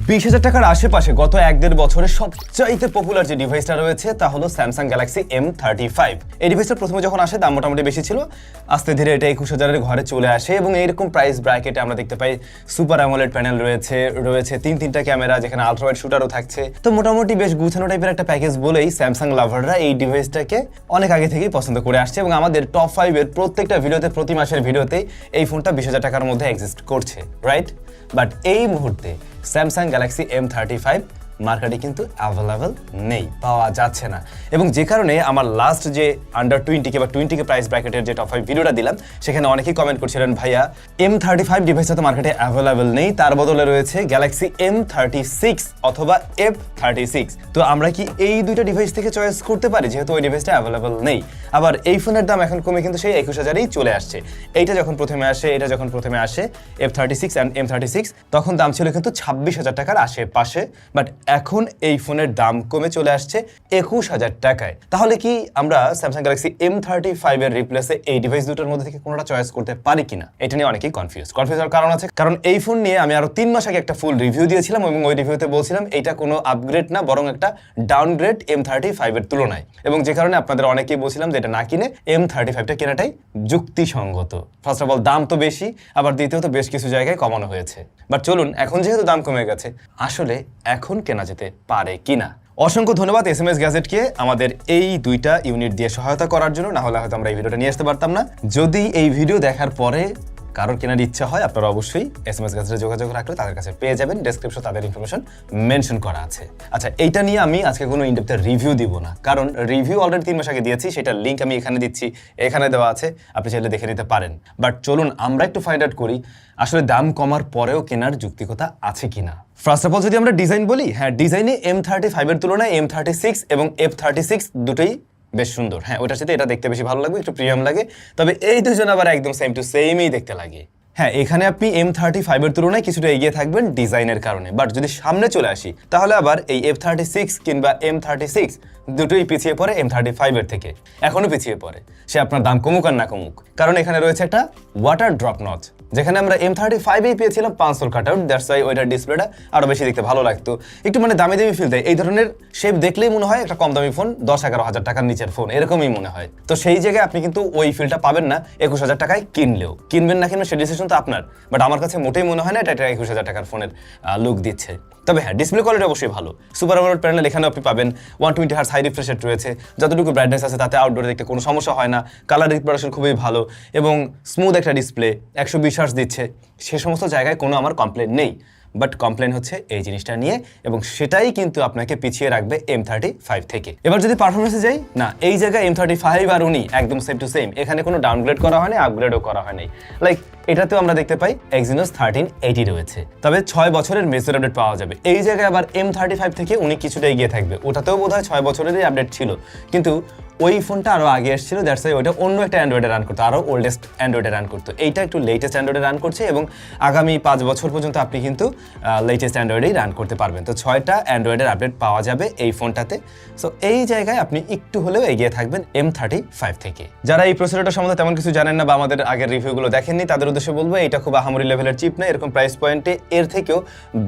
20,000 টাকার আশেপাশে গত 1-1.5 বছরে সবচাইতে পপুলার যে ডিভাইসটা রয়েছে তা হলো স্যামসাং গ্যালাক্সি M35। এই ডিভাইসটা প্রথমে যখন আসে দাম মোটামুটি বেশি ছিল, আস্তে ধীরে এটা 21,000-এর ঘরে চলে আসে এবং এইরকম প্রাইস ব্র্যাকেটে আমরা দেখতে পাই সুপার অ্যামোলেড প্যানেল রয়েছে তিনটা ক্যামেরা, যেখানে আলট্রাওয়াইড শুটারও থাকছে। তো মোটামুটি বেশ গুছানো টাইপের একটা প্যাকেজ বলেই স্যামসাং লাভাররা এই ডিভাইসটাকে অনেক আগে থেকেই পছন্দ করে আসছে এবং আমাদের টপ 5-এর প্রত্যেকটা ভিডিওতে, প্রতি মাসের ভিডিওতে এই ফোনটা 20,000 টাকার মধ্যে এক্সিস্ট করছে, রাইট? বাট এই মুহূর্তে স্যামসাং গ্যালাক্সি M35 মার্কেটে কিন্তু অ্যাভেলেবল নেই, পাওয়া যাচ্ছে না। এবং যে কারণে আমার লাস্ট যে আন্ডার 20 বা 20 প্রাইস ব্র্যাকেটের যে টপ 5 ভিডিওটা দিলাম, সেখানে অনেকেই কমেন্ট করছিলেন, ভাইয়া M35 ডিভাইসটা তো মার্কেটে অ্যাভেলেবল নেই, তার বদলে রয়েছে গ্যালাক্সি M36 অথবা F36। তো আমরা কি এই দুইটা ডিভাইস থেকে চয়েস করতে পারি, যেহেতু ওই ডিভাইসটা অ্যাভেলেবল নেই? আবার এই ফোনের দাম এখন কমে কিন্তু সেই 21,000-এই চলে আসছে। এইটা যখন প্রথমে আসে F36 অ্যান্ড M36, তখন দাম ছিল কিন্তু 26,000 টাকার আশেপাশে। বাট এখন এই ফোনের দাম কমে চলে আসছে 21,000 টাকায়। তাহলে কি আমরা স্যামসাং গ্যালাক্সি M35 এর রিপ্লেসে এই ডিভাইস দুটোর মধ্যে থেকে কোনোটা চয়েস করতে পারি কিনা? এটা নিয়ে অনেকেই কনফিউজ হওয়ার কারণ আছে, কারণ এই ফোন নিয়ে আমি আরো 3 মাস আগে একটা ফুল রিভিউ দিয়েছিলাম এবং ওই রিভিউতে বলছিলাম এটা কোনো আপগ্রেড না, বরং একটা ডাউনগ্রেড M35 এর তুলনায়। এবং যে কারণে আপনাদের অনেকেই বলছিলাম যে এটা না কিনে M35টা কেনাটাই যুক্তিসঙ্গত। ফার্স্ট অফ অল দাম তো বেশি, আবার দ্বিতীয়ত বেশ কিছু জায়গায় কমানো হয়েছে। বাট চলুন, এখন যেহেতু দাম কমে গেছে, আসলে এখন কেনা যেতে পারে কিনা। অসংখ্য ধন্যবাদ SMS গ্যাজেটকে আমাদের এই দুইটা ইউনিট দিয়ে সহায়তা করার জন্য, না হলে হয়তো আমরা এই ভিডিওটা নিয়ে আসতে পারতাম না। যদি এই ভিডিও দেখার পরে কারোর কেনার ইচ্ছা হয়, আপনারা অবশ্যই SMS গ্যাজেটে যোগাযোগ রাখলে তাদের কাছে পেয়ে যাবেন। ডেসক্রিপশনে তাদের ইনফরমেশন মেনশন করা আছে। আচ্ছা, এইটা নিয়ে আমি আজকে কোনো ইনডেপথ রিভিউ দিব না, কারণ রিভিউ অলরেডি 3 মাস আগে দিয়েছি, সেটার লিঙ্ক আমি এখানে দিচ্ছি, এখানে দেওয়া আছে, আপনি চাইলে দেখে নিতে পারেন। বাট চলুন আমরা একটু ফাইন্ড আউট করি আসলে দাম কমার পরেও কেনার যুক্তিকতা আছে কিনা। ফার্স্ট অফ অল যদি আমরা ডিজাইন বলি, হ্যাঁ, ডিজাইনে M35 এর তুলনায় M36 এবং F36 দুটোই বেশ সুন্দর। হ্যাঁ, ওটার সাথে এটা দেখতে বেশি ভালো লাগবে, একটু প্রিমিয়াম লাগে। তবে এই দুজন আবার একদম সেম টু সেমই দেখতে লাগে। হ্যাঁ, এখানে আপনি M35 এর তুলনায় কিছুটা এগিয়ে থাকবেন ডিজাইনের কারণে। বাট যদি সামনে চলে আসি, তাহলে আবার এই F36 কিংবা M36 দুটোই পিছিয়ে পড়ে M35 এর থেকে, এখনো পিছিয়ে পড়ে, সে আপনার দাম কমুক আর না কমুক। কারণ এখানে রয়েছে একটা ওয়াটার ড্রপ নচ, যেখানে আমরা M35-এই পেয়েছিলাম পাঁচল কাটআউট। দ্যাটস ওয়াই ওইটার ডিসপ্লেটা আরো বেশি দেখতে ভালো লাগতো, একটু মানে দামি ফিল দেয়। এই ধরনের শেপ দেখলেই মনে হয় একটা কম দামি ফোন, 10-11 হাজার টাকার নিচের ফোন, এরকমই মনে হয়। তো সেই জায়গায় আপনি কিন্তু ওই ফিলটা পাবেন না 21,000 টাকায় কিনলেও। কিনবেন না কিনবেন সে ডিসিশন তো আপনার, বাট আমার কাছে মোটেই মনে হয় না এটা 21,000 টাকার ফোনের লুক দিচ্ছে। তবে হ্যাঁ, ডিসপ্লে কোয়ালিটি অবশ্যই ভালো। সুপার অ্যামোলেড প্যানেল এখানে আপনি পাবেন, 120 হার্টজ হাই রিফ্রেশ রেট রয়েছে, যতটুকু ব্রাইটনেস আছে তাতে আউটডোরে দেখতে কোনো সমস্যা হয় না। কালার রিপ্রোডাকশন খুবই ভালো এবং স্মুথ একটা ডিসপ্লে, 120 হার্টজ দিচ্ছে। সে সমস্ত জায়গায় কোনো আমার কমপ্লেন নেই। বাট কমপ্লেন হচ্ছে এই জিনিসটা নিয়ে, এবং সেটাই কিন্তু আপনাকে পিছিয়ে রাখবে M35 থেকে। এবার যদি পারফরমেন্সে যাই, না, এই জায়গায় M35 আর উনি একদম সেম টু সেম, এখানে কোনো ডাউনগ্রেড করা হয়নি, আপগ্রেডও করা হয়নি। লাইক এটাতেও আমরা দেখতে পাই Exynos 1380 রয়েছে, তবে 6 বছরের মেজর আপডেট পাওয়া যাবে। এই জায়গায় আবার M35 থেকে উনি কিছুটা এগিয়ে থাকবে, ওটাতেও বোধহয় 6 বছরেরই আপডেট ছিল, কিন্তু ওই ফোনটা আরো আগে এসেছিল। দ্যাটস ওয়াই ওইটা অন্য একটা অ্যান্ড্রয়েডে রান করতো, আরো ওল্ডেস্ট অ্যান্ড্রয়েডে রান করতো। এইটা একটু লেটেস্ট অ্যান্ড্রয়েডে রান করছে এবং আগামী 5 বছর পর্যন্ত আপনি কিন্তু লেটেস্ট অ্যান্ড্রয়েডেই রান করতে পারবেন। তো 6টা অ্যান্ড্রয়েডের আপডেট পাওয়া যাবে এই ফোনটাতে। সো এই জায়গায় আপনি একটু হলেও এগিয়ে থাকবেন M35 থেকে। যারা এই প্রসেসরটা সম্বন্ধে তেমন কিছু জানেন না বা আমাদের আগের রিভিউগুলো দেখেননি, তাদের উদ্দেশ্যে বলবো এটা খুব আহামরি লেভেলের চিপ না। এরকম প্রাইস পয়েন্টে এর থেকেও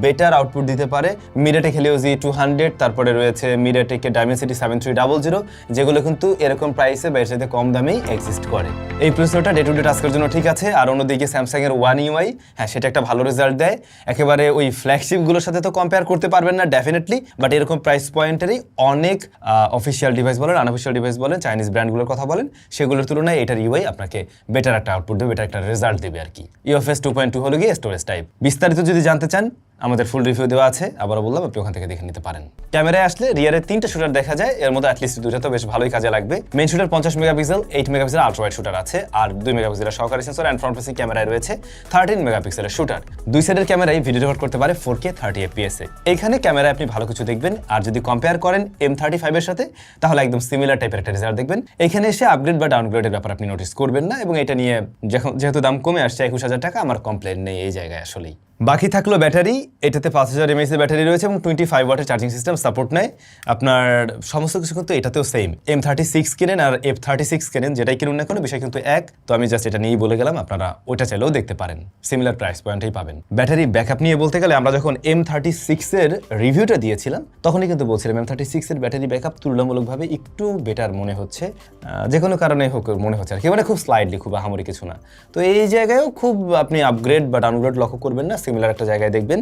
বেটার আউটপুট দিতে পারে MediaTek Helio G200, তারপরে রয়েছে MediaTek Dimensity 7300, যেগুলো কিন্তু এরকম প্রাইস এর সাথে কম দামেই এক্সিস্ট করে। এই প্রসেসরটা ডে টু ডে টাস্কের জন্য ঠিক আছে। আর অন্যদিকে স্যামসাং এর One UI, হ্যাঁ, সেটা একটা ভালো রেজাল্ট দেয়। একেবারে ওই ফ্ল্যাগশিপগুলোর সাথে তো কম্পেয়ার করতে পারবেন না ডেফিনেটলি, বাট এরকম প্রাইস পয়েন্টেরই অনেক অফিসিয়াল ডিভাইস বলেন, আনঅফিসিয়াল ডিভাইস বলেন, চাইনিজ ব্র্যান্ডগুলোর কথা বলেন, সেগুলোর তুলনায় এটার UI আপনাকে বেটার একটা আউটপুট দেবে, বেটার একটা রেজাল্ট দেবে আর কি। UFS 2.2 হলো গিয়ে স্টোরেজ টাইপ। বিস্তারিত যদি জানতে চান, আমাদের ফুল রিভিউ দেওয়া আছে, আবারও বললাম, আপনি ওখান থেকে দেখে নিতে পারেন। ক্যামেরায় আসলে রিয়ারে 3টা শুটার দেখা যায়, এর মধ্যে অ্যাটলিস্ট 2টা তো বেশ ভালোই কাজে লাগবে। Main shooter 50 megapixel, 8 megapixel ultrawide shooter আছে, আর 2 মেগাপিক্সেলের সহকারী সেন্সর অ্যান্ড ফ্রন্ট ফেসিং ক্যামেরায় রয়েছে 13 মেগাপিক্সেলের শুটার। দুই সাইডের ক্যামেরায় ভিডিও রেকর্ড করতে পারে 4K 30 FPS এ। এইখানে ক্যামেরায় আপনি ভালো কিছু দেখবেন, আর যদি কম্পেয়ার করেন M35 এর সাথে, তাহলে একদম সিমিলার টাইপের একটা রেজাল্ট দেখবেন। এখানে এসে আপগ্রেড বা ডাউনগ্রেডের ব্যাপার আপনি নোটিস করবেন না, এবং এটা নিয়ে যেহেতু দাম কমে আসছে 21,000 টাকা, আমার কমপ্লেন নেই এই জায়গায় আসলেই। বাকি থাকলো ব্যাটারি, এটাতে 5000 mAh এর ব্যাটারি রয়েছে এবং 25 ওয়াটের চার্জিং সিস্টেম সাপোর্ট নেয়। আপনার সমস্ত কিছু কিন্তু এটাতেও সেম। M36 কেনেন আর F36 কেনেন, যেটাই কিনুন না কোনো বিষয় কিন্তু এক। তো আমি জাস্ট এটা নিয়েই বলে গেলাম, আপনারা ওইটা চাইলেও দেখতে পারেন, সিমিলার প্রাইস পয়েন্টেই পাবেন। ব্যাটারি ব্যাকআপ নিয়ে বলতে গেলে আমরা যখন M36 এর রিভিউটা দিয়েছিলাম তখনই কিন্তু বলছিলাম M36 এর ব্যাটারি ব্যাকআপ তুলনামূলকভাবে একটু বেটার মনে হচ্ছে, যে কোনো কারণে হোক মনে হচ্ছে আর কি, মানে খুব স্লাইডলি, খুব আহামরি কিছু না। তো এই জায়গায়ও খুব আপনি আপগ্রেড বা ডাউনগ্রেড লক্ষ্য করবেন না, সিমিলার একটা জায়গায় দেখবেন।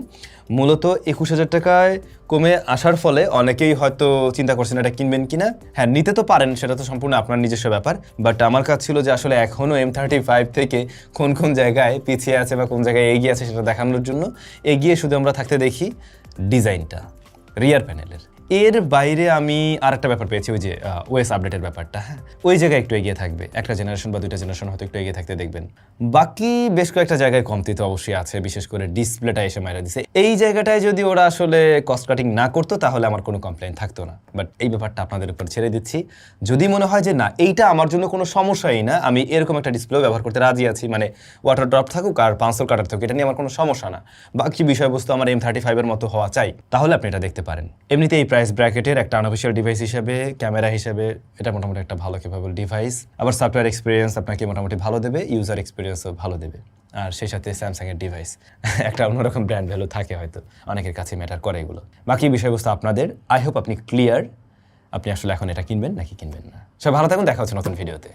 মূলত 21,000 টাকায় কমে আসার ফলে অনেকেই হয়তো চিন্তা করছেন এটা কিনবেন কিনা। হ্যাঁ, নিতে তো পারেন, সেটা তো সম্পূর্ণ আপনার নিজস্ব ব্যাপার। বাট আমার কাজ ছিল যে আসলে এখনও M35 থেকে কোন কোন জায়গায় পিছিয়ে আছে বা কোন জায়গায় এগিয়ে আছে সেটা দেখানোর জন্য। এগিয়ে শুধু আমরা থাকতে দেখি ডিজাইনটা, রিয়ার প্যানেলের। এর বাইরে আমি আর একটা ব্যাপার পেয়েছি, ওই যে ওএস আপডেটের ব্যাপারটা। হ্যাঁ, ওই জায়গায় একটু এগিয়ে থাকবে, একটা জেনারেশন বা দুইটা জেনারেশন হয়তো একটু এগিয়ে থাকতে দেখবেন। বাকি বেশ কয়েকটা জায়গায় কমতি তো অবশ্যই আছে, বিশেষ করে ডিসপ্লেটা এসে মাইরা দিছে। এই জায়গাটায় যদি ওরা আসলে কস্ট কাটিং না করতো তাহলে আমার কোনো কমপ্লেন থাকতো না। বাট এই ব্যাপারটা আপনাদের উপর ছেড়ে দিচ্ছি। যদি মনে হয় যে না এইটা আমার জন্য কোনো সমস্যাই না, আমি এরকম একটা ডিসপ্লেও ব্যবহার করতে রাজি আছি, মানে ওয়াটার ড্রপ থাকুক আর পাঁচল কাটার থাকুক, এটা নিয়ে আমার কোনো সমস্যা না, বাকি বিষয়বস্তু আমার M35 এর মতো হওয়া চাই, তাহলে আপনি এটা দেখতে পারেন। এমনিতে এই প্রাইস ব্র্যাকেটের একটা আনঅফিশিয়াল ডিভাইস হিসেবে, ক্যামেরা হিসেবে এটা মোটামুটি একটা ভালো কেপেবল ডিভাইস। আবার সফটওয়্যার এক্সপিরিয়েন্স আপনাকে মোটামুটি ভালো দেবে, ইউজার এক্সপিরিয়েন্সও ভালো দেবে। আর সেই সাথে স্যামসাংয়ের ডিভাইস একটা অন্যরকম ব্র্যান্ড ভ্যালু থাকে, হয়তো অনেকের কাছে ম্যাটার করে এগুলো। বাকি বিষয়বস্তু আপনাদের। আই হোপ আপনি ক্লিয়ার, আপনি আসলে এখন এটা কিনবেন নাকি কিনবেন না। সব ভালো থাকুন, দেখা হচ্ছে নতুন ভিডিওতে।